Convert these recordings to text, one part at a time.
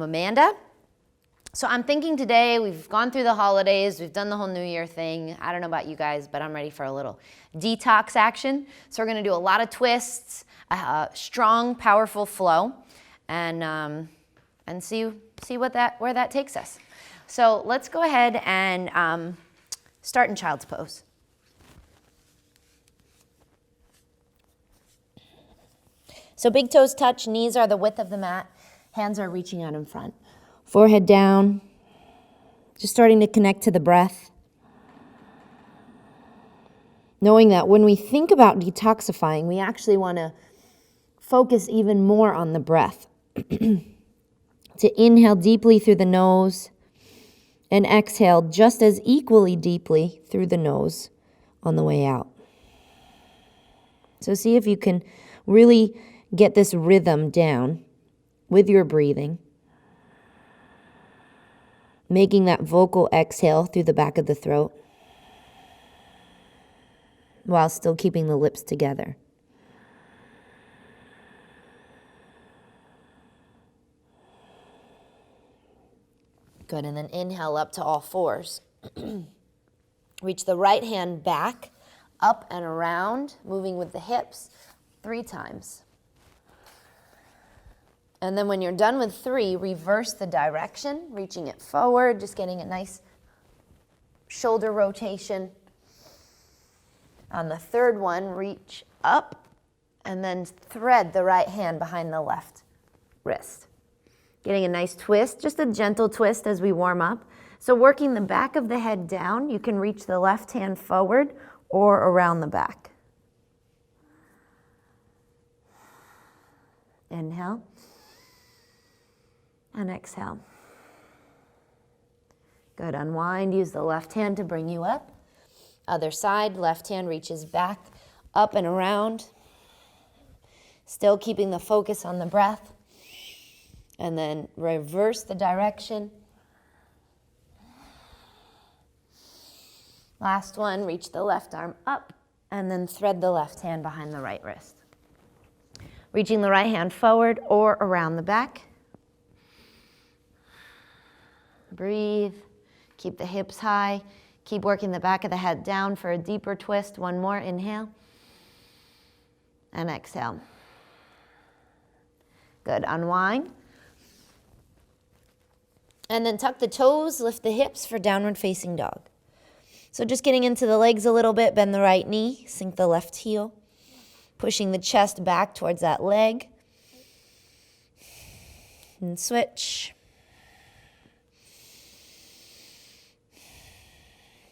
Amanda. So I'm thinking today, we've gone through the holidays, we've done the whole New Year thing. I don't know about you guys, but I'm ready for a little detox action. So we're gonna do a lot of twists, strong, powerful flow, and see where that takes us. So let's go ahead and start in child's pose. So big toes touch, knees are the width of the mat, hands are reaching out in front. Forehead down, just starting to connect to the breath. Knowing that when we think about detoxifying, we actually want to focus even more on the breath. To inhale deeply through the nose and exhale just as equally deeply through the nose on the way out. So see if you can really get this rhythm down with your breathing. Making that vocal exhale through the back of the throat while still keeping the lips together. Good, and then inhale up to all fours. Reach the right hand back, up and around, moving with the hips 3 times. And then when you're done with 3, reverse the direction, reaching it forward, just getting a nice shoulder rotation. On the 3rd one, reach up and then thread the right hand behind the left wrist. Getting a nice twist, just a gentle twist as we warm up. So working the back of the head down, you can reach the left hand forward or around the back. Inhale. And exhale. Good, unwind, use the left hand to bring you up. Other side, left hand reaches back, up and around. Still keeping the focus on the breath. And then reverse the direction. Last one, reach the left arm up and then thread the left hand behind the right wrist. Reaching the right hand forward or around the back. Breathe, keep the hips high, keep working the back of the head down for a deeper twist. One more, inhale, and exhale. Good, unwind. And then tuck the toes, lift the hips for downward facing dog. So just getting into the legs a little bit, bend the right knee, sink the left heel, pushing the chest back towards that leg. And switch.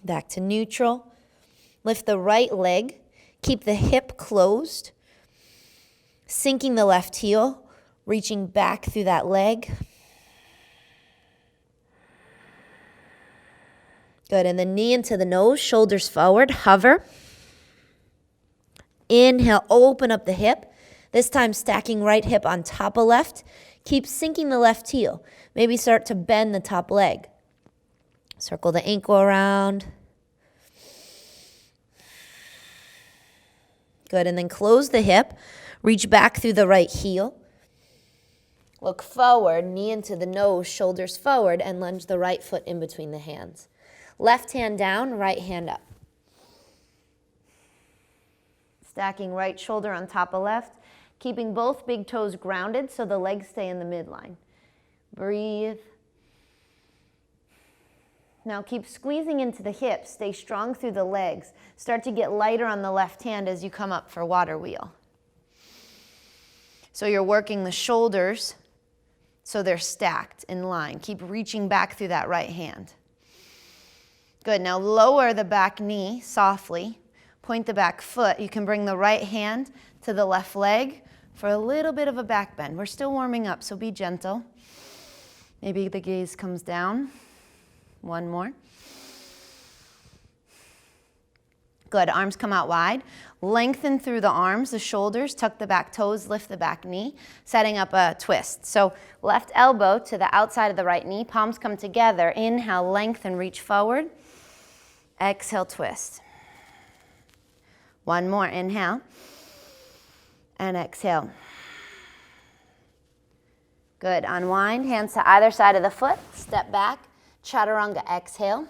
Back to neutral. Lift the right leg. Keep the hip closed. Sinking the left heel. Reaching back through that leg. Good. And then knee into the nose. Shoulders forward. Hover. Inhale. Open up the hip. This time stacking right hip on top of left. Keep sinking the left heel. Maybe start to bend the top leg. Circle the ankle around. Good, and then close the hip. Reach back through the right heel. Look forward, knee into the nose, shoulders forward, and lunge the right foot in between the hands. Left hand down, right hand up. Stacking right shoulder on top of left, keeping both big toes grounded so the legs stay in the midline. Breathe. Now keep squeezing into the hips. Stay strong through the legs. Start to get lighter on the left hand as you come up for water wheel. So you're working the shoulders so they're stacked in line. Keep reaching back through that right hand. Good, now lower the back knee softly. Point the back foot. You can bring the right hand to the left leg for a little bit of a back bend. We're still warming up, so be gentle. Maybe the gaze comes down. One more. Good, arms come out wide. Lengthen through the arms, the shoulders, tuck the back toes, lift the back knee, setting up a twist. So left elbow to the outside of the right knee, palms come together. Inhale, lengthen, reach forward. Exhale, twist. One more, inhale. And exhale. Good, unwind, hands to either side of the foot, step back, chaturanga, exhale.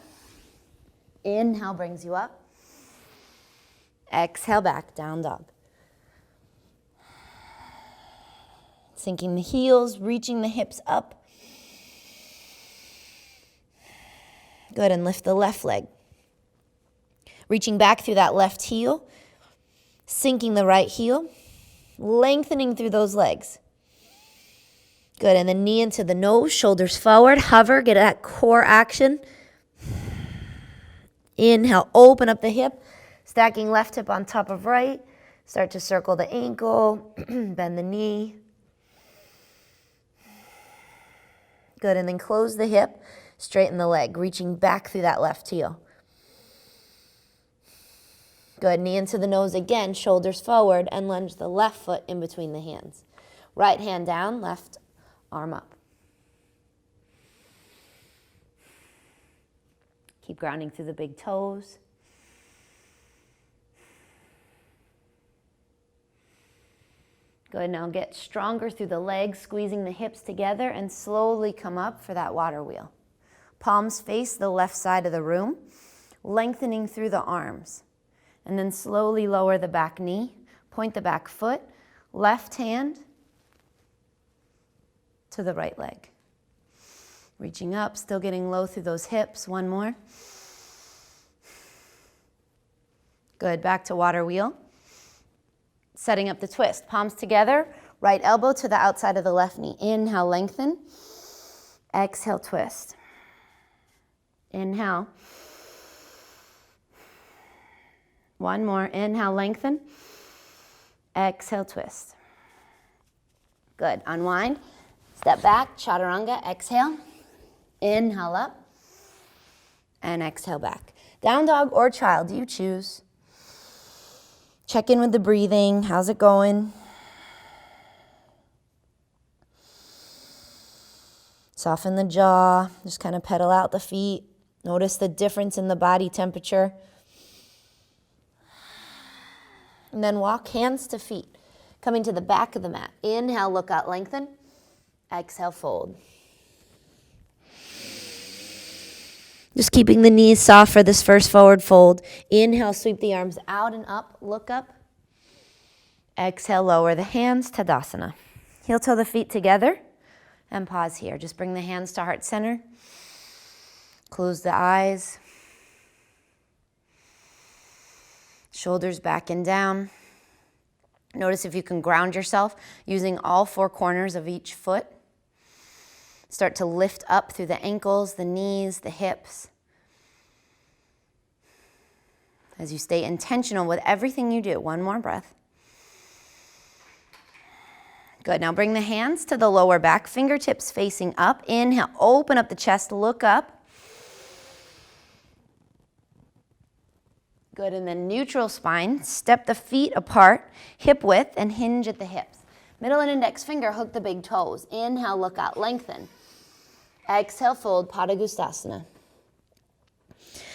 Inhale brings you up. Exhale back, down dog. Sinking the heels, reaching the hips up. Good, and lift the left leg. Reaching back through that left heel, sinking the right heel, lengthening through those legs. Good, and then knee into the nose, shoulders forward, hover, get that core action. Inhale, open up the hip, stacking left hip on top of right. Start to circle the ankle, bend the knee. Good, and then close the hip, straighten the leg, reaching back through that left heel. Good, knee into the nose again, shoulders forward, and lunge the left foot in between the hands. Right hand down, left arm up. Keep grounding through the big toes. Good, now get stronger through the legs, squeezing the hips together, and slowly come up for that water wheel. Palms face the left side of the room, lengthening through the arms. And then slowly lower the back knee, point the back foot, left hand to the right leg. Reaching up, still getting low through those hips. One more. Good, back to water wheel. Setting up the twist. Palms together, right elbow to the outside of the left knee. Inhale, lengthen. Exhale, twist. Inhale. One more. Inhale, lengthen. Exhale, twist. Good. Unwind. Step back, chaturanga, exhale. Inhale up. And exhale back. Down dog or child, you choose. Check in with the breathing. How's it going? Soften the jaw. Just kind of pedal out the feet. Notice the difference in the body temperature. And then walk hands to feet, coming to the back of the mat. Inhale, look out, lengthen. Exhale, fold. Just keeping the knees soft for this first forward fold. Inhale, sweep the arms out and up, look up. Exhale, lower the hands, Tadasana. Heel toe the feet together and pause here. Just bring the hands to heart center. Close the eyes. Shoulders back and down. Notice if you can ground yourself using all four corners of each foot. Start to lift up through the ankles, the knees, the hips. As you stay intentional with everything you do. One more breath. Good. Now bring the hands to the lower back, fingertips facing up. Inhale, open up the chest, look up. Good, and then neutral spine. Step the feet apart, hip width, and hinge at the hips. Middle and index finger hook the big toes. Inhale, look out, lengthen. Exhale, fold, Paragustasana.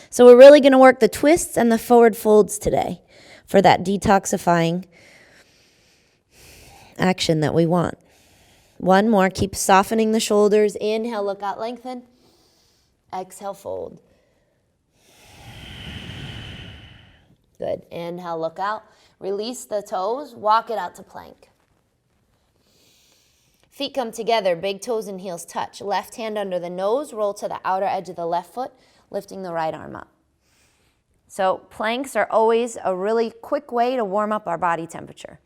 So we're really going to work the twists and the forward folds today for that detoxifying action that we want. One more, keep softening the shoulders. Inhale, look out, lengthen. Exhale, fold. Good. Inhale, look out. Release the toes. Walk it out to plank. Feet come together. Big toes and heels touch. Left hand under the nose. Roll to the outer edge of the left foot, lifting the right arm up. So planks are always a really quick way to warm up our body temperature.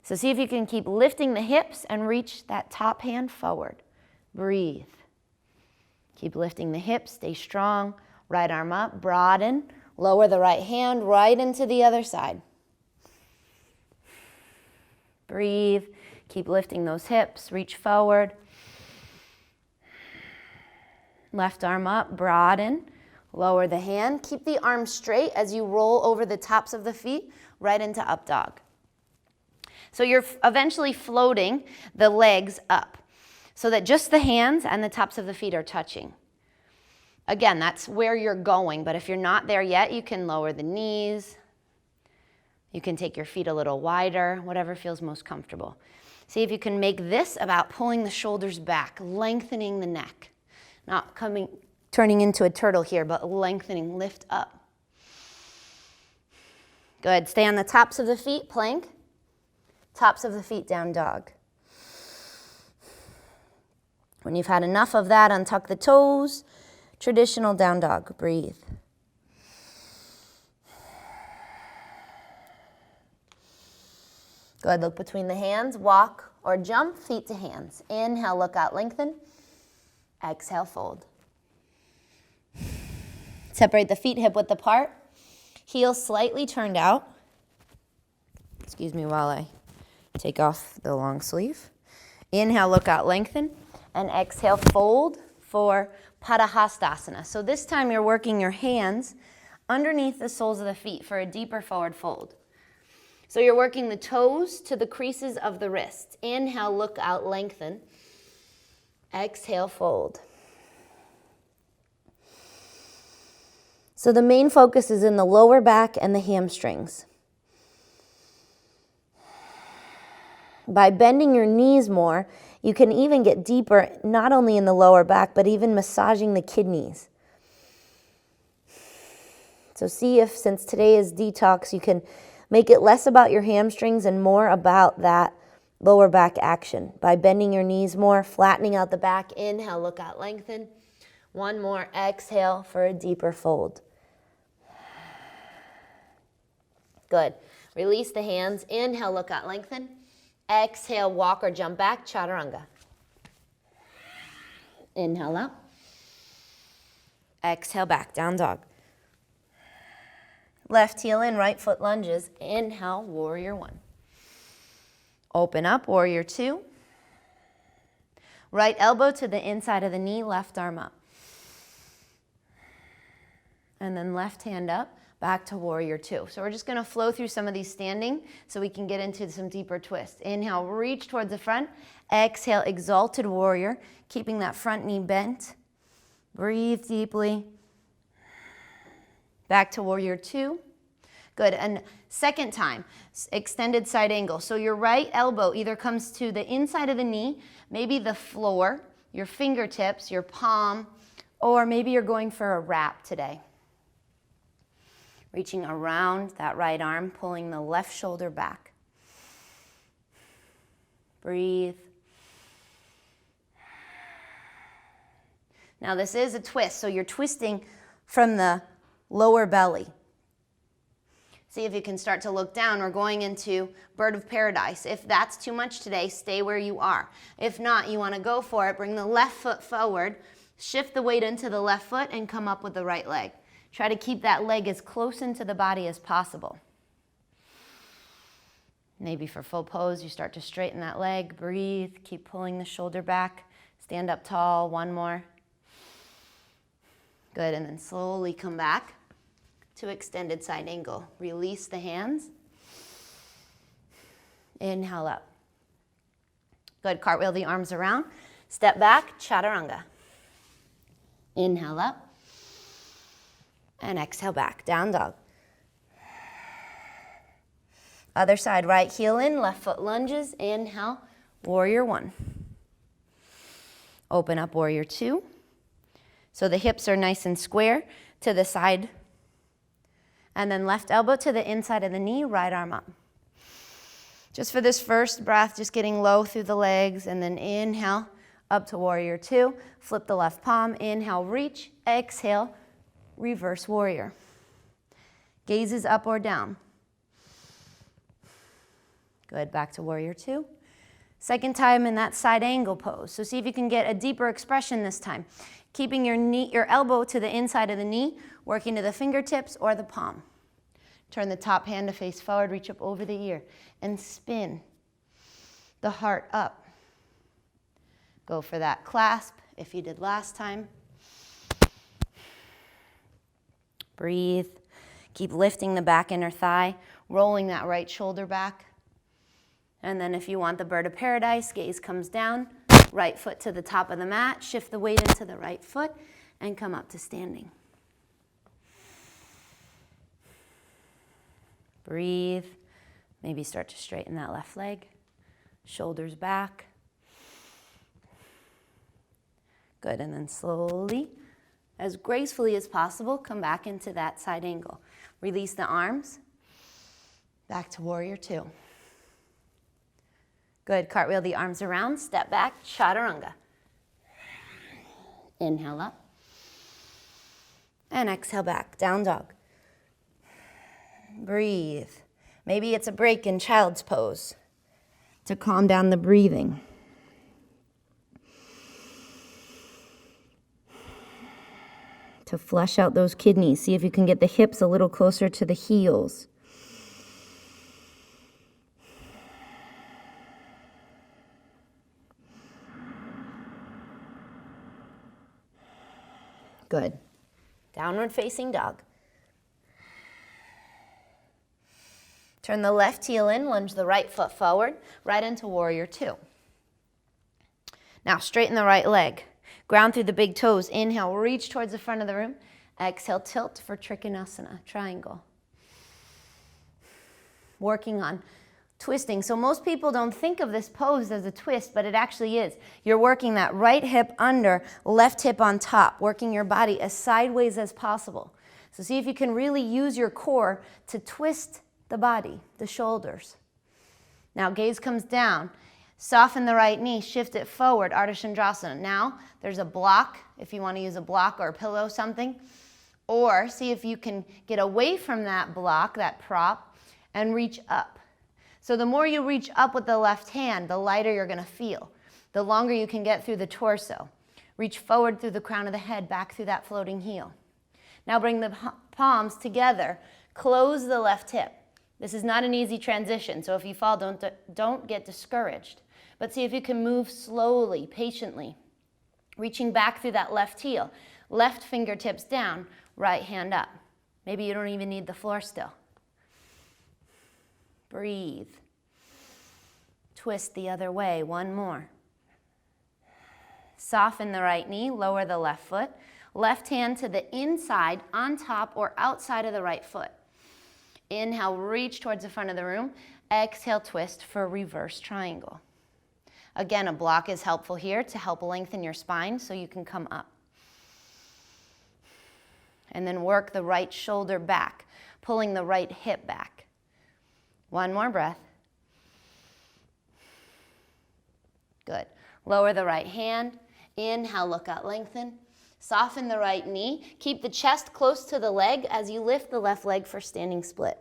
So see if you can keep lifting the hips and reach that top hand forward. Breathe. Keep lifting the hips. Stay strong. Right arm up. Broaden. Lower the right hand right into the other side. Breathe. Keep lifting those hips. Reach forward. Left arm up. Broaden. Lower the hand. Keep the arms straight as you roll over the tops of the feet right into up dog. So you're eventually floating the legs up so that just the hands and the tops of the feet are touching. Again, that's where you're going, but if you're not there yet, you can lower the knees. You can take your feet a little wider, whatever feels most comfortable. See if you can make this about pulling the shoulders back, lengthening the neck. Not turning into a turtle here, but lengthening, lift up. Good, stay on the tops of the feet, plank. Tops of the feet, down dog. When you've had enough of that, untuck the toes. Traditional down dog, breathe. Good, look between the hands, walk or jump, feet to hands. Inhale, look out, lengthen. Exhale, fold. Separate the feet hip width apart. Heels slightly turned out. Excuse me while I take off the long sleeve. Inhale, look out, lengthen. And exhale, fold for Patahastasana. So this time you're working your hands underneath the soles of the feet for a deeper forward fold. So you're working the toes to the creases of the wrists. Inhale, look out, lengthen. Exhale, fold. So the main focus is in the lower back and the hamstrings. By bending your knees more, you can even get deeper, not only in the lower back, but even massaging the kidneys. So see if, since today is detox, you can make it less about your hamstrings and more about that lower back action. By bending your knees more, flattening out the back. Inhale, look out, lengthen. One more, exhale for a deeper fold. Good. Release the hands. Inhale, look out, lengthen. Exhale, walk or jump back, chaturanga. Inhale up. Exhale back, down dog. Left heel in, right foot lunges. Inhale, warrior one. Open up, warrior two. Right elbow to the inside of the knee, left arm up. And then left hand up, back to warrior two. So we're just gonna flow through some of these standing so we can get into some deeper twists. Inhale, reach towards the front. Exhale, exalted warrior, keeping that front knee bent. Breathe deeply. Back to warrior two. Good, and second time, extended side angle. So your right elbow either comes to the inside of the knee, maybe the floor, your fingertips, your palm, or maybe you're going for a wrap today. Reaching around that right arm, pulling the left shoulder back. Breathe. Now this is a twist, so you're twisting from the lower belly. See if you can start to look down. We're going into bird of paradise. If that's too much today, stay where you are. If not, you want to go for it. Bring the left foot forward, shift the weight into the left foot, and come up with the right leg. Try to keep that leg as close into the body as possible. Maybe for full pose, you start to straighten that leg. Breathe. Keep pulling the shoulder back. Stand up tall. One more. Good, and then slowly come back to extended side angle. Release the hands. Inhale up. Good, cartwheel the arms around. Step back, chaturanga. Inhale up. And exhale back, down dog. Other side, right heel in, left foot lunges. Inhale, warrior one. Open up, warrior two. So the hips are nice and square to the side. And then left elbow to the inside of the knee, right arm up. Just for this first breath, just getting low through the legs, and then inhale, up to warrior two. Flip the left palm, inhale, reach, exhale, reverse warrior. Gazes up or down. Good, back to warrior two. Second time in that side angle pose. So see if you can get a deeper expression this time. Keeping your elbow to the inside of the knee, working to the fingertips or the palm. Turn the top hand to face forward, reach up over the ear, and spin the heart up. Go for that clasp if you did last time. Breathe. Keep lifting the back inner thigh, rolling that right shoulder back. And then if you want the bird of paradise, gaze comes down, right foot to the top of the mat, shift the weight into the right foot, and come up to standing. Breathe. Maybe start to straighten that left leg. Shoulders back. Good, and then slowly, as gracefully as possible, come back into that side angle. Release the arms, back to warrior two. Good, cartwheel the arms around, step back, chaturanga. Inhale up, and exhale back, down dog. Breathe. Maybe it's a break in child's pose to calm down the breathing. To flush out those kidneys. See if you can get the hips a little closer to the heels. Good. Downward facing dog. Turn the left heel in, lunge the right foot forward, right into warrior two. Now straighten the right leg. Ground through the big toes. Inhale, reach towards the front of the room. Exhale, tilt for Trikanasana Triangle. Working on twisting. So most people don't think of this pose as a twist, but it actually is. You're working that right hip under, left hip on top, working your body as sideways as possible. So see if you can really use your core to twist the body, the shoulders. Now gaze comes down. Soften the right knee, shift it forward, Ardha Chandrasana. Now, there's a block, if you want to use a block or a pillow, something. Or see if you can get away from that block, that prop, and reach up. So the more you reach up with the left hand, the lighter you're going to feel. The longer you can get through the torso. Reach forward through the crown of the head, back through that floating heel. Now bring the palms together. Close the left hip. This is not an easy transition, so if you fall, don't get discouraged. But see if you can move slowly, patiently, reaching back through that left heel. Left fingertips down, right hand up. Maybe you don't even need the floor still. Breathe. Twist the other way, one more. Soften the right knee, lower the left foot. Left hand to the inside, on top or outside of the right foot. Inhale, reach towards the front of the room. Exhale, twist for reverse triangle. Again, a block is helpful here to help lengthen your spine so you can come up. And then work the right shoulder back, pulling the right hip back. One more breath. Good. Lower the right hand. Inhale, look out, lengthen. Soften the right knee. Keep the chest close to the leg as you lift the left leg for standing split.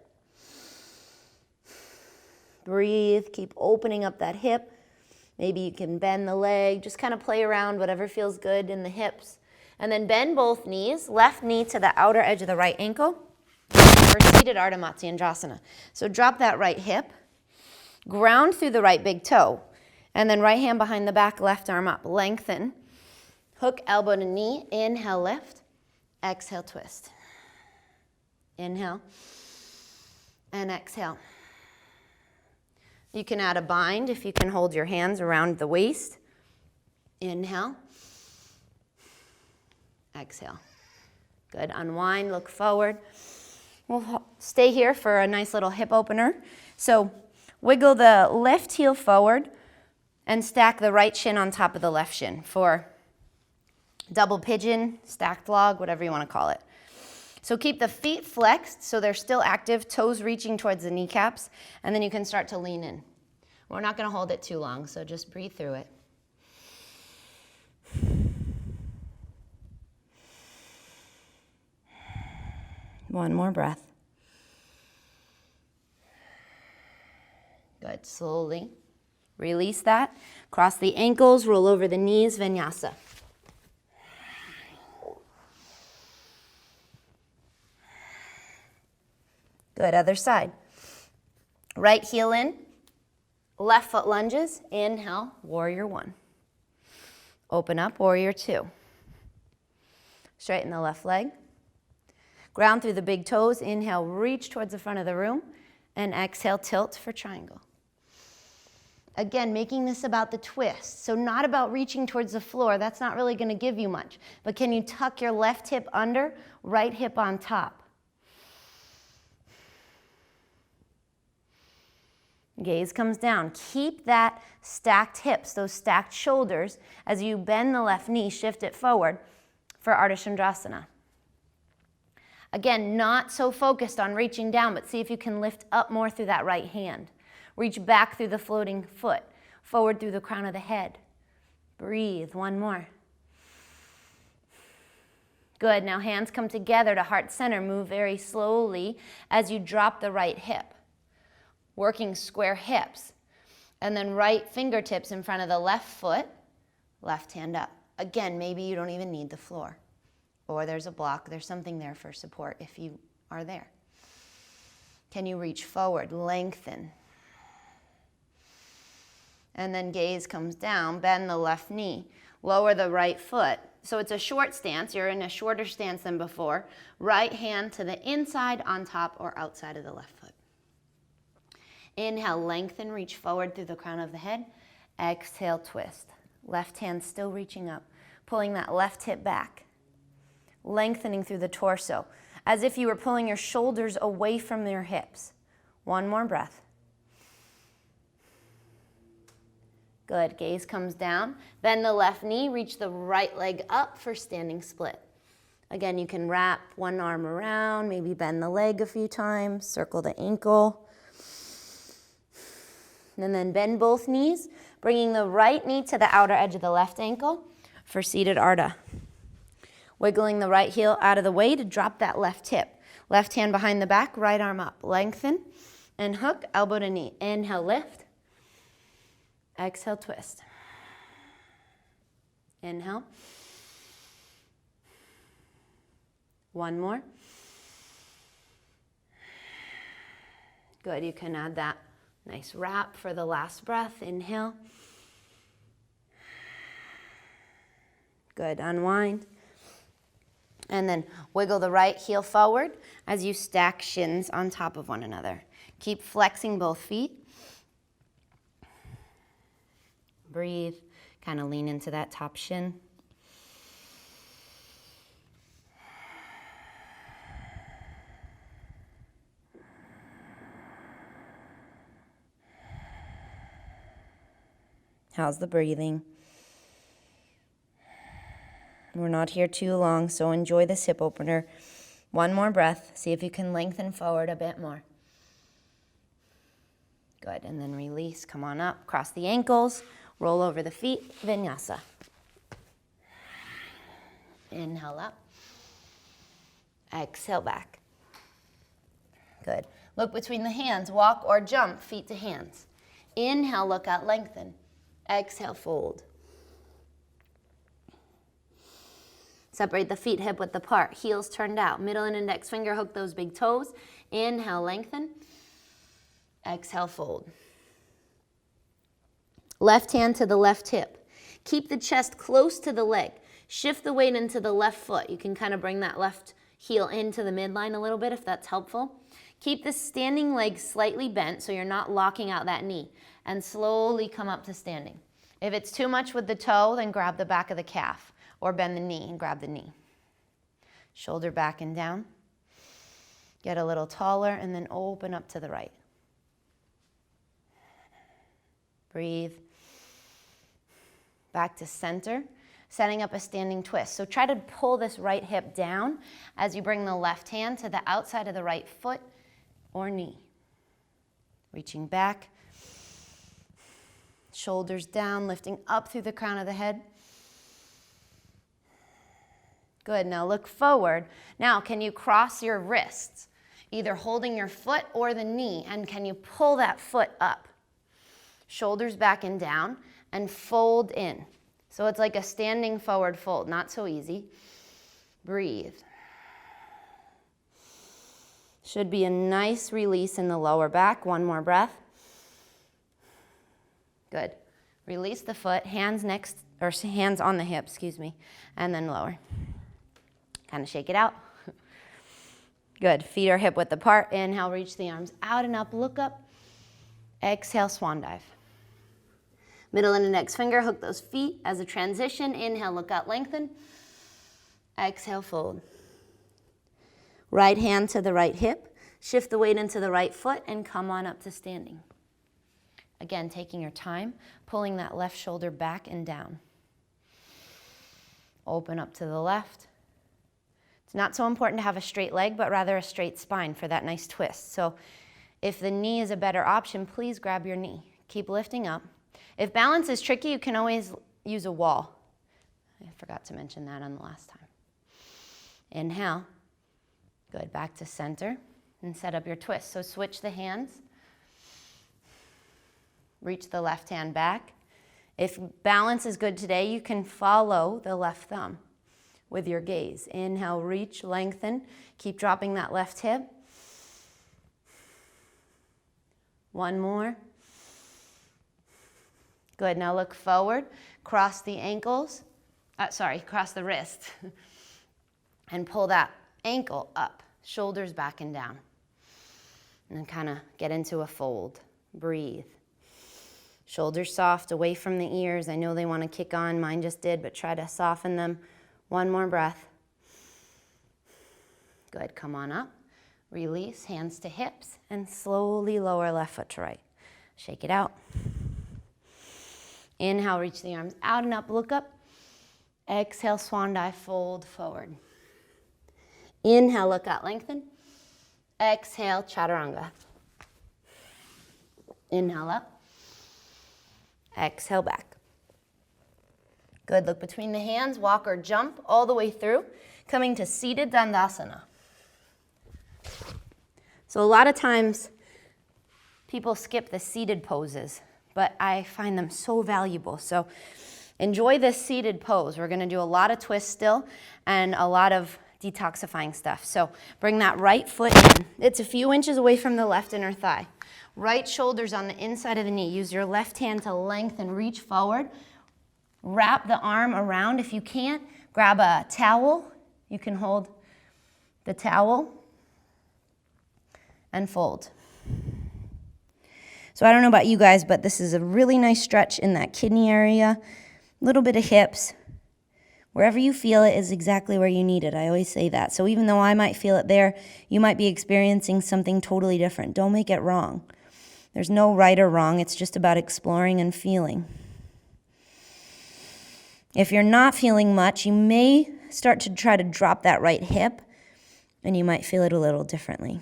Breathe. Keep opening up that hip. Maybe you can bend the leg. Just kind of play around, whatever feels good in the hips. And then bend both knees. Left knee to the outer edge of the right ankle. For seated Ardha Matsyendrasana. So drop that right hip. Ground through the right big toe. And then right hand behind the back, left arm up. Lengthen. Hook elbow to knee. Inhale, lift. Exhale, twist. Inhale. And exhale. You can add a bind if you can hold your hands around the waist. Inhale. Exhale. Good. Unwind, look forward. We'll stay here for a nice little hip opener. So wiggle the left heel forward and stack the right shin on top of the left shin for double pigeon, stacked log, whatever you want to call it. So keep the feet flexed so they're still active, toes reaching towards the kneecaps, and then you can start to lean in. We're not going to hold it too long, so just breathe through it. One more breath. Good. Slowly release that. Cross the ankles, roll over the knees, vinyasa. Good. Other side. Right heel in. Left foot lunges. Inhale, warrior one. Open up, warrior two. Straighten the left leg. Ground through the big toes. Inhale, reach towards the front of the room. And exhale, tilt for triangle. Again, making this about the twist. So not about reaching towards the floor. That's not really going to give you much. But can you tuck your left hip under, right hip on top? Gaze comes down. Keep that stacked hips, those stacked shoulders, as you bend the left knee, shift it forward for Ardha. Again, not so focused on reaching down, but see if you can lift up more through that right hand. Reach back through the floating foot, forward through the crown of the head. Breathe, one more. Good, now hands come together to heart center. Move very slowly as you drop the right hip. Working square hips. And then right fingertips in front of the left foot, left hand up. Again, maybe you don't even need the floor. Or there's a block, there's something there for support if you are there. Can you reach forward, lengthen? And then gaze comes down, bend the left knee, lower the right foot. So it's a short stance, you're in a shorter stance than before. Right hand to the inside, on top, or outside of the left foot. Inhale, lengthen, reach forward through the crown of the head. Exhale, twist. Left hand still reaching up, pulling that left hip back. Lengthening through the torso, as if you were pulling your shoulders away from your hips. One more breath. Good, gaze comes down. Bend the left knee, reach the right leg up for standing split. Again, you can wrap one arm around, maybe bend the leg a few times, circle the ankle. And then bend both knees, bringing the right knee to the outer edge of the left ankle for seated Ardha. Wiggling the right heel out of the way to drop that left hip. Left hand behind the back, right arm up. Lengthen and hook, elbow to knee. Inhale, lift. Exhale, twist. Inhale. One more. Good, you can add that nice wrap for the last breath. Inhale. Good, unwind. And then wiggle the right heel forward as you stack shins on top of one another. Keep flexing both feet. Breathe, kind of lean into that top shin. How's the breathing? We're not here too long, so enjoy this hip opener. One more breath. See if you can lengthen forward a bit more. Good, and then release. Come on up, cross the ankles, roll over the feet, vinyasa. Inhale up. Exhale back. Good. Look between the hands, walk or jump, feet to hands. Inhale, look out, lengthen. Exhale, fold. Separate the feet hip width apart, heels turned out. Middle and index finger hook those big toes. Inhale, lengthen. Exhale, fold. Left hand to the left hip. Keep the chest close to the leg. Shift the weight into the left foot. You can kind of bring that left heel into the midline a little bit if that's helpful. Keep the standing leg slightly bent so you're not locking out that knee. And slowly come up to standing. If it's too much with the toe, then grab the back of the calf. Or bend the knee and grab the knee. Shoulder back and down. Get a little taller and then open up to the right. Breathe. Back to center, setting up a standing twist. So try to pull this right hip down as you bring the left hand to the outside of the right foot or knee. Reaching back. Shoulders down, lifting up through the crown of the head. Good, now look forward. Now, can you cross your wrists, either holding your foot or the knee, and can you pull that foot up? Shoulders back and down, and fold in. So it's like a standing forward fold, not so easy. Breathe. Should be a nice release in the lower back. One more breath. Good. Release the foot, hands next, or hands on the hip, excuse me, and then lower. Kind of shake it out. Good, feet are hip width apart. Inhale, reach the arms out and up, look up. Exhale, swan dive. Middle and index finger, hook those feet as a transition. Inhale, look out, lengthen. Exhale, fold. Right hand to the right hip. Shift the weight into the right foot and come on up to standing. Again, taking your time, pulling that left shoulder back and down. Open up to the left. It's not so important to have a straight leg, but rather a straight spine for that nice twist. So if the knee is a better option, please grab your knee. Keep lifting up. If balance is tricky, you can always use a wall. I forgot to mention that on the last time. Inhale. Good, back to center and set up your twist. So switch the hands. Reach the left hand back. If balance is good today, you can follow the left thumb with your gaze. Inhale, reach, lengthen. Keep dropping that left hip. One more. Good, now look forward. Cross the ankles. Cross the wrist. And pull that ankle up. Shoulders back and down. And then kind of get into a fold. Breathe. Shoulders soft, away from the ears. I know they want to kick on. Mine just did, but try to soften them. One more breath. Good, come on up. Release, hands to hips, and slowly lower left foot to right. Shake it out. Inhale, reach the arms out and up, look up. Exhale, swan dive, fold forward. Inhale, look out, lengthen. Exhale, chaturanga. Inhale up. Exhale back. Good, look between the hands, walk or jump all the way through, coming to seated Dandasana. So a lot of times people skip the seated poses, but I find them so valuable. So enjoy this seated pose. We're gonna do a lot of twists still and a lot of detoxifying stuff. So bring that right foot in. It's a few inches away from the left inner thigh. Right shoulder's on the inside of the knee. Use your left hand to lengthen, reach forward. Wrap the arm around. If you can't, grab a towel. You can hold the towel and fold. So I don't know about you guys, but this is a really nice stretch in that kidney area. A little bit of hips. Wherever you feel it is exactly where you need it. I always say that. So even though I might feel it there, you might be experiencing something totally different. Don't make it wrong. There's no right or wrong. It's just about exploring and feeling. If you're not feeling much, you may start to try to drop that right hip, and you might feel it a little differently.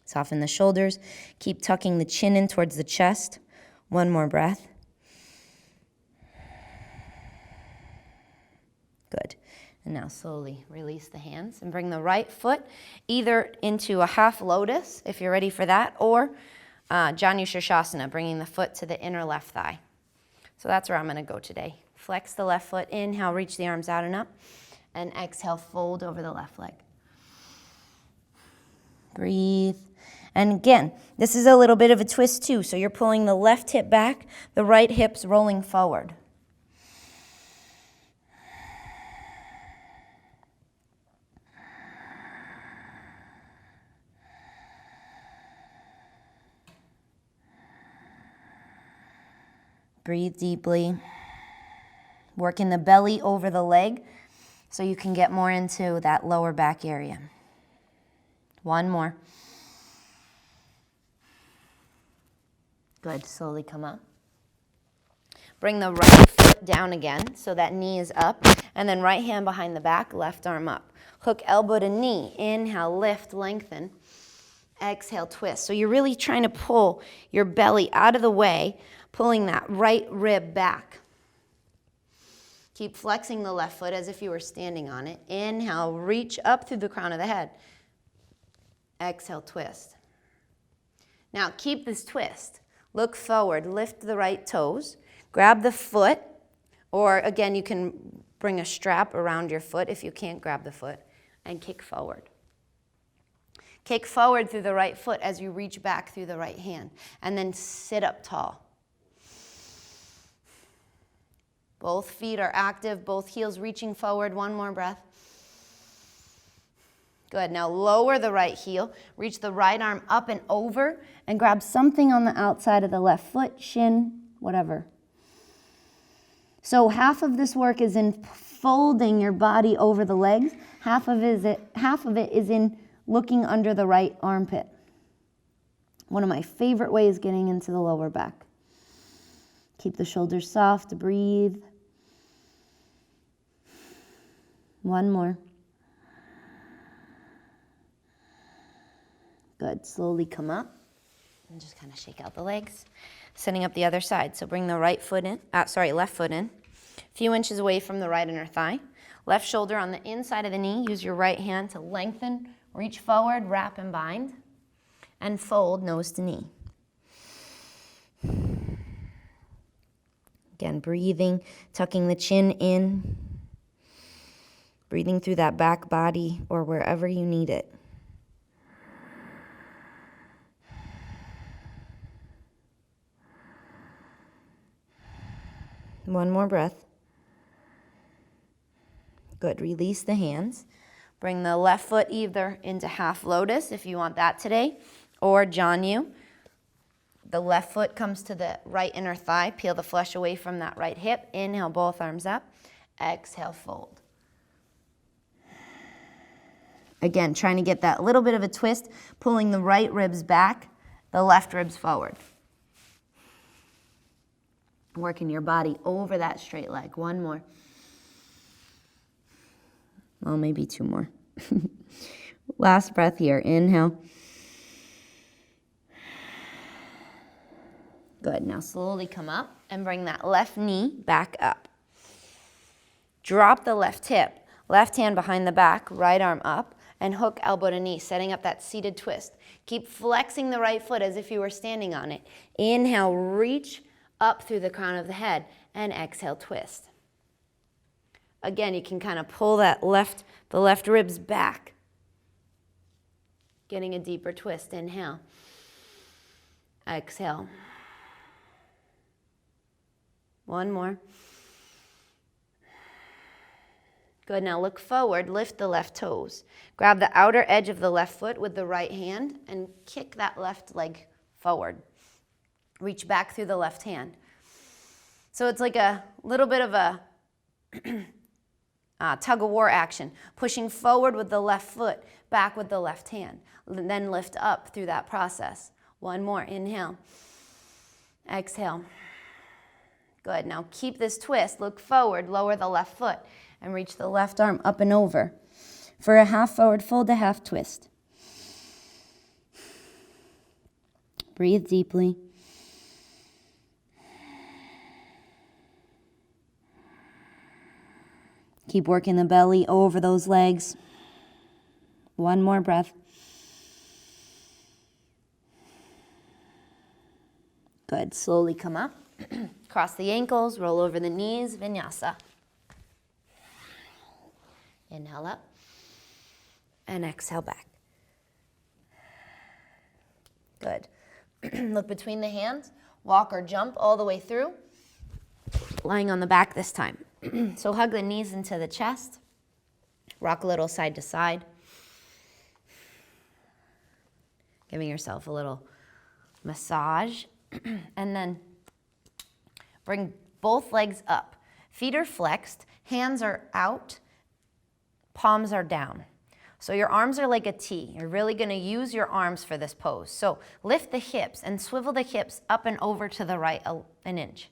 Soften the shoulders. Keep tucking the chin in towards the chest. One more breath. Good. And now slowly release the hands and bring the right foot either into a half lotus, if you're ready for that, or Janushirshasana, bringing the foot to the inner left thigh. So that's where I'm going to go today. Flex the left foot, inhale, reach the arms out and up, and exhale, fold over the left leg. Breathe. And again, this is a little bit of a twist too, so you're pulling the left hip back, the right hip's rolling forward. Breathe deeply. Working the belly over the leg so you can get more into that lower back area. One more. Good, slowly come up. Bring the right foot down again so that knee is up, and then right hand behind the back, left arm up. Hook elbow to knee. Inhale, lift, lengthen. Exhale, twist. So you're really trying to pull your belly out of the way, pulling that right rib back. Keep flexing the left foot as if you were standing on it. Inhale, reach up through the crown of the head. Exhale, twist. Now keep this twist. Look forward, lift the right toes, grab the foot, or again, you can bring a strap around your foot if you can't grab the foot, and kick forward. Kick forward through the right foot as you reach back through the right hand, and then sit up tall. Both feet are active, both heels reaching forward. One more breath. Good. Now lower the right heel, reach the right arm up and over, and grab something on the outside of the left foot, shin, whatever. So half of this work is in folding your body over the legs. Half of it is in looking under the right armpit. One of my favorite ways getting into the lower back. Keep the shoulders soft, breathe. One more. Good, slowly come up and just kind of shake out the legs. Setting up the other side, so bring the left foot in, a few inches away from the right inner thigh. Left shoulder on the inside of the knee, use your right hand to lengthen, reach forward, wrap and bind, and fold nose to knee. Again, breathing, tucking the chin in, breathing through that back body or wherever you need it. One more breath. Good, release the hands. Bring the left foot either into half lotus if you want that today, or Janyu. The left foot comes to the right inner thigh. Peel the flesh away from that right hip. Inhale, both arms up. Exhale, fold. Again, trying to get that little bit of a twist, pulling the right ribs back, the left ribs forward. Working your body over that straight leg. One more. Well, maybe two more. Last breath here. Inhale. Good. Now slowly come up and bring that left knee back up. Drop the left hip. Left hand behind the back, right arm up, and hook elbow to knee, setting up that seated twist. Keep flexing the right foot as if you were standing on it. Inhale, reach up through the crown of the head, and exhale, twist. Again, you can kind of pull the left ribs back, getting a deeper twist. Inhale, exhale. One more. Good, now look forward, lift the left toes. Grab the outer edge of the left foot with the right hand and kick that left leg forward. Reach back through the left hand. So it's like a little bit of a tug-of-war action. Pushing forward with the left foot, back with the left hand. Then lift up through that process. One more, inhale. Exhale. Good, now keep this twist. Look forward, lower the left foot, and reach the left arm up and over. For a half forward fold, a half twist. Breathe deeply. Keep working the belly over those legs. One more breath. Good. Slowly come up. Cross the ankles, roll over the knees, vinyasa. Inhale up and exhale back. Good. Look between the hands. Walk or jump all the way through. Lying on the back this time. So hug the knees into the chest. Rock a little side to side. Giving yourself a little massage. And then bring both legs up. Feet are flexed. Hands are out. Palms are down. So your arms are like a T. You're really going to use your arms for this pose. So lift the hips and swivel the hips up and over to the right an inch.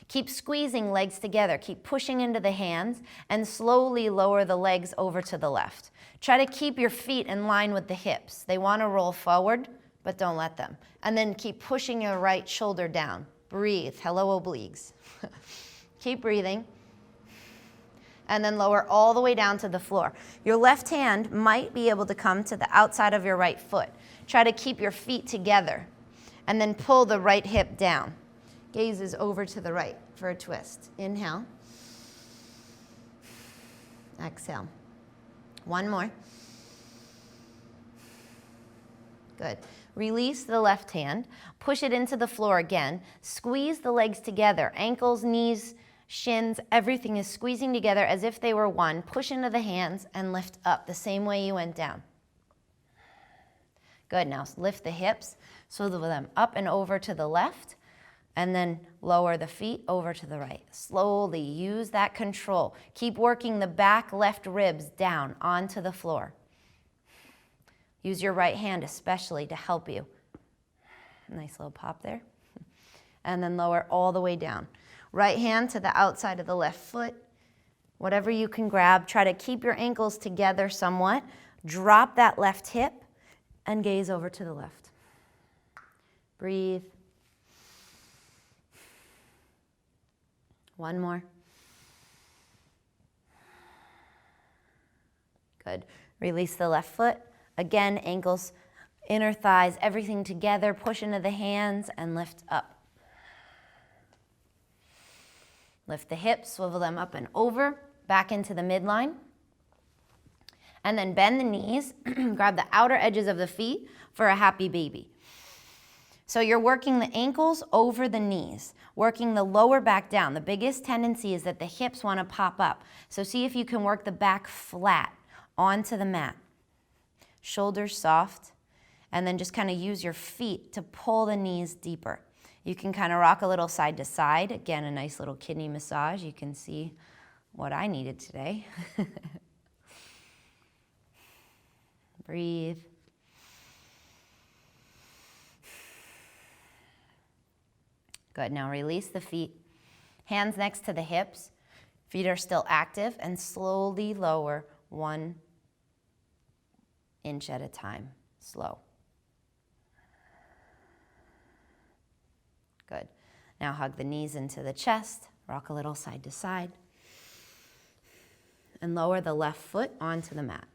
Keep squeezing legs together. Keep pushing into the hands and slowly lower the legs over to the left. Try to keep your feet in line with the hips. They want to roll forward, but don't let them. And then keep pushing your right shoulder down. Breathe. Hello, obliques. Keep breathing. And then lower all the way down to the floor. Your left hand might be able to come to the outside of your right foot. Try to keep your feet together. And then pull the right hip down. Gaze is over to the right for a twist. Inhale. Exhale. One more. Good. Release the left hand. Push it into the floor again. Squeeze the legs together. Ankles, knees, shins, everything is squeezing together as if they were one. Push into the hands and lift up the same way you went down. Good. Now lift the hips. Swivel them up and over to the left. And then lower the feet over to the right. Slowly use that control. Keep working the back left ribs down onto the floor. Use your right hand especially to help you. Nice little pop there. And then lower all the way down. Right hand to the outside of the left foot. Whatever you can grab. Try to keep your ankles together somewhat. Drop that left hip and gaze over to the left. Breathe. One more. Good. Release the left foot. Again, ankles, inner thighs, everything together. Push into the hands and lift up. Lift the hips, swivel them up and over, back into the midline. And then bend the knees, grab the outer edges of the feet for a happy baby. So you're working the ankles over the knees, working the lower back down. The biggest tendency is that the hips want to pop up. So see if you can work the back flat onto the mat. Shoulders soft, and then just kind of use your feet to pull the knees deeper. You can kind of rock a little side to side. Again, a nice little kidney massage. You can see what I needed today. Breathe. Good, now release the feet. Hands next to the hips. Feet are still active, and slowly lower 1 inch at a time. Slow. Good. Now hug the knees into the chest. Rock a little side to side. And lower the left foot onto the mat.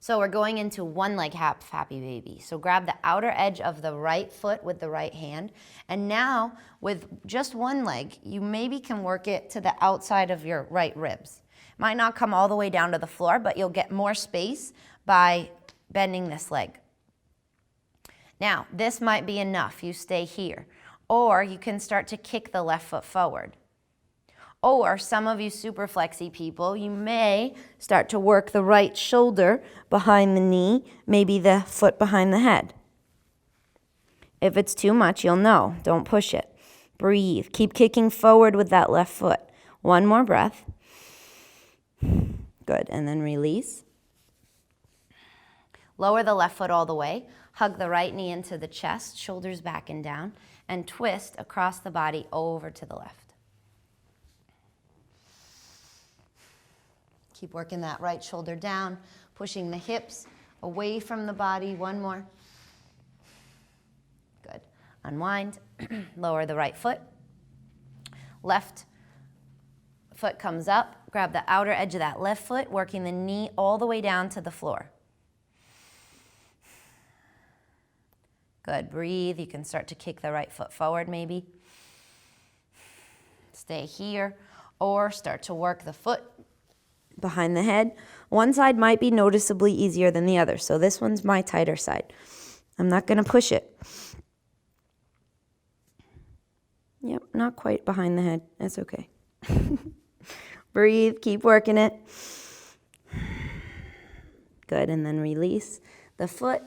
So we're going into one leg happy baby. So grab the outer edge of the right foot with the right hand. And now with just one leg, you maybe can work it to the outside of your right ribs. Might not come all the way down to the floor, but you'll get more space by bending this leg. Now, this might be enough. You stay here. Or you can start to kick the left foot forward. Or some of you super flexy people, you may start to work the right shoulder behind the knee, maybe the foot behind the head. If it's too much, you'll know. Don't push it. Breathe. Keep kicking forward with that left foot. One more breath. Good. And then release. Lower the left foot all the way. Hug the right knee into the chest, shoulders back and down, and twist across the body over to the left. Keep working that right shoulder down, pushing the hips away from the body. One more. Good. Unwind. Lower the right foot. Left foot comes up. Grab the outer edge of that left foot, working the knee all the way down to the floor. Good. Breathe. You can start to kick the right foot forward maybe. Stay here, or start to work the foot behind the head. One side might be noticeably easier than the other, so this one's my tighter side. I'm not going to push it. Yep, not quite behind the head. That's okay. Breathe, keep working it. Good, and then release the foot.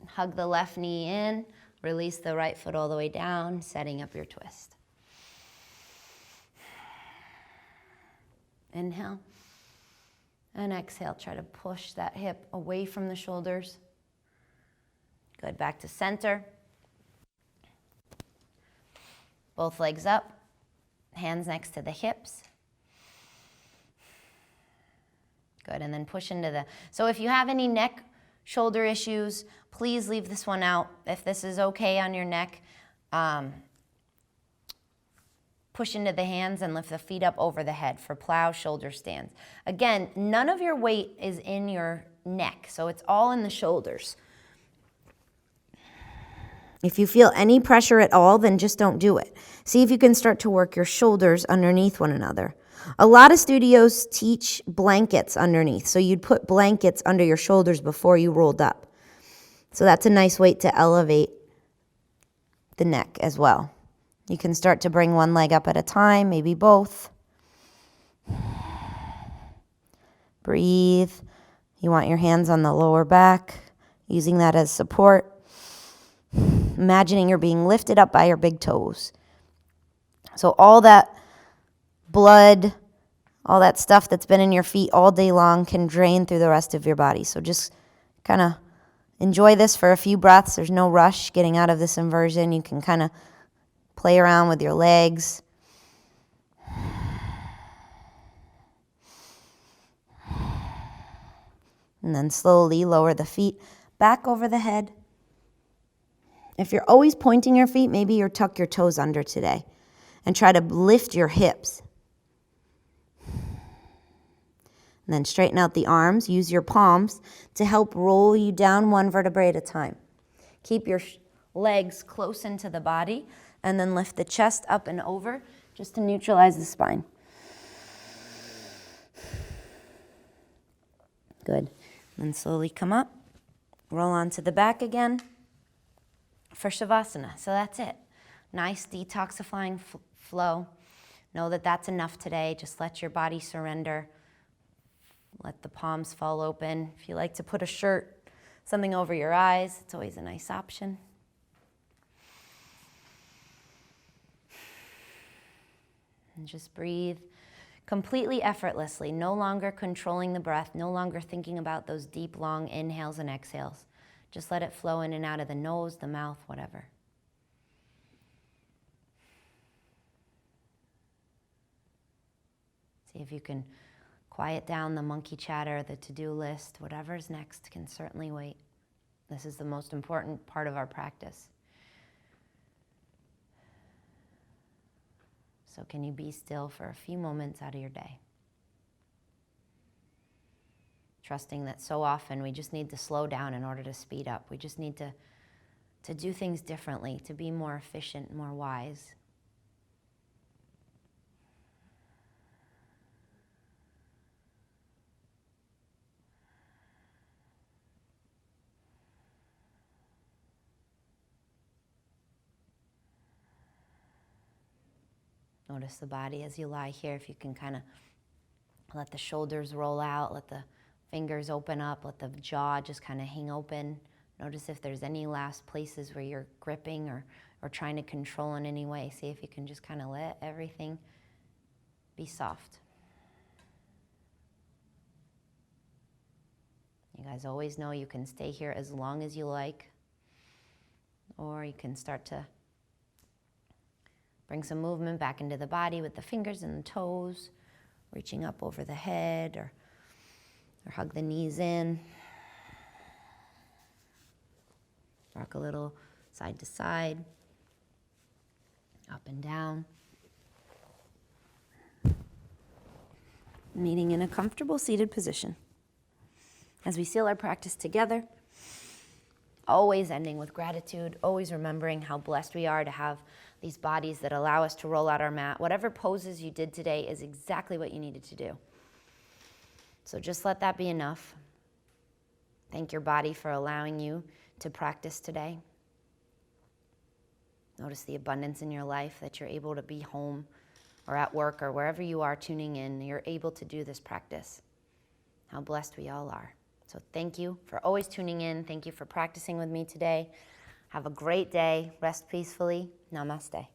Hug the left knee in. Release the right foot all the way down, setting up your twist. Inhale. And exhale, try to push that hip away from the shoulders. Good, back to center. Both legs up, hands next to the hips. Good, and then push into the, so if you have any neck, shoulder issues, please leave this one out. If this is okay on your neck, push into the hands and lift the feet up over the head for plow shoulder stands. Again, none of your weight is in your neck, so it's all in the shoulders. If you feel any pressure at all, then just don't do it. See if you can start to work your shoulders underneath one another. A lot of studios teach blankets underneath, so you'd put blankets under your shoulders before you rolled up. So that's a nice way to elevate the neck as well. You can start to bring one leg up at a time, maybe both. Breathe. You want your hands on the lower back, using that as support. Imagining you're being lifted up by your big toes. So all that blood, all that stuff that's been in your feet all day long can drain through the rest of your body. So just kind of Enjoy this for a few breaths. There's no rush getting out of this inversion. You can kind of play around with your legs. And then slowly lower the feet back over the head. If you're always pointing your feet, maybe you tuck your toes under today and try to lift your hips. And then straighten out the arms. Use your palms to help roll you down one vertebrae at a time. Keep your legs close into the body and then lift the chest up and over just to neutralize the spine. Good. Then slowly come up, roll onto the back again for Shavasana. So that's it. Nice detoxifying flow. Know that that's enough today. Just let your body surrender. Let the palms fall open. If you like to put a shirt, something over your eyes, it's always a nice option. And just breathe completely effortlessly, no longer controlling the breath, no longer thinking about those deep, long inhales and exhales. Just let it flow in and out of the nose, the mouth, whatever. See if you can quiet down the monkey chatter, the to-do list, whatever's next can certainly wait. This is the most important part of our practice. So can you be still for a few moments out of your day? Trusting that so often we just need to slow down in order to speed up. We just need to do things differently, to be more efficient, more wise. Notice the body as you lie here. If you can kind of let the shoulders roll out, let the fingers open up, let the jaw just kind of hang open. Notice if there's any last places where you're gripping or trying to control in any way. See if you can just kind of let everything be soft. You guys always know you can stay here as long as you like, or you can start to bring some movement back into the body with the fingers and the toes, reaching up over the head or hug the knees in. Rock a little side to side, up and down. Meeting in a comfortable seated position. As we seal our practice together, always ending with gratitude, always remembering how blessed we are to have these bodies that allow us to roll out our mat. Whatever poses you did today is exactly what you needed to do. So just let that be enough. Thank your body for allowing you to practice today. Notice the abundance in your life that you're able to be home or at work or wherever you are tuning in. You're able to do this practice. How blessed we all are. So thank you for always tuning in. Thank you for practicing with me today. Have a great day. Rest peacefully. Namaste.